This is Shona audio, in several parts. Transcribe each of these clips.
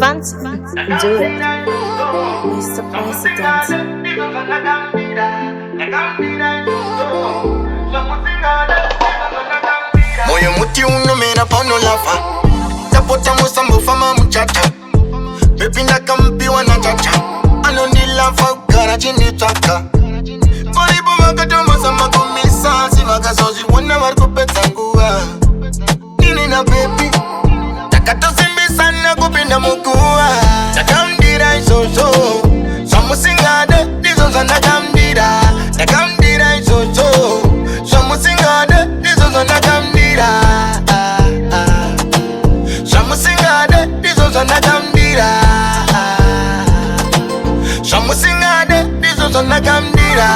Fancy, do it. Mr. President. Moyo muti unomera pano lava. Tapota musambo fama muchacha. Baby ndakambiwa na chacha. Anonilava ugara chini twaka. Maribu makatoma sama kumisa. Sivaga sozi wana warikupeta nguwa. Nini na baby Takato simbi sana kupinda mukua. Ndakamudira izvozvo zvamusingade ndizvozvo ndakamudira. Ndakamudira izvozvo zvamusingade ndizvozvo ndakamudira. Zvamusingade ndizvozvo ndakamudira. Zvamusingade ndizvozvo ndakamudira.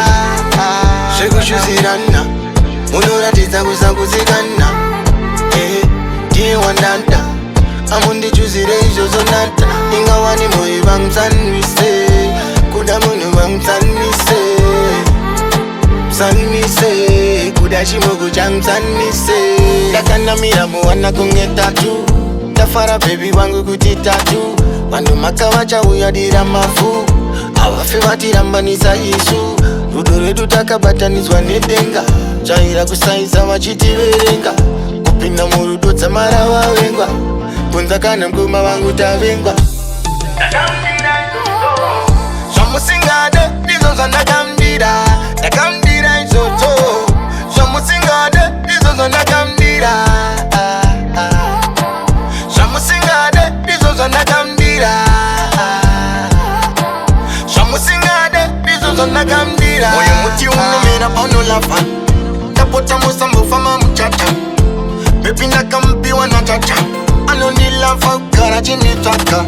Zvekushuzirana unoratidza kusakuzikana. Ndiwandanda amundichuzire izvozvo nata. Ingawani moyo vangutsanise. Kuda munhu vangutsanise. Mutsanise. Kuda chimoko changutsanise. Ndakanamira muwana kunge tatu. Ndafara baby wangu kuti tatu. Vanhu makavachauya dira mafu. Havafe vatirambanisa isu. Rudo rwedu takabatanidzwa nedenga. Chaira kusaisa vachitiverenga. Kupinda murudo dzamara vavengwa. Kunza kana mkuma vangu tavengwa. Zvamusingade ndizvozvo ndakamudira. Ndakamudira izvozvo zvamusingade ndizvozvo ndakamudira. Zvamusingade ndizvozvo ndakamudira. Zvamusingade ndizvozvo ndakamudira. Moyo muti unomera pano lava. Tapota musambo fama muchacha. Baby ndakambiwa na chacha. Anonilava ugara chini twaka.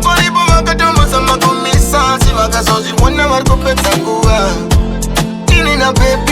Maribu makatoma sama kumisa. Sivaga sozi wana warikupeta nguwa. Nini na baby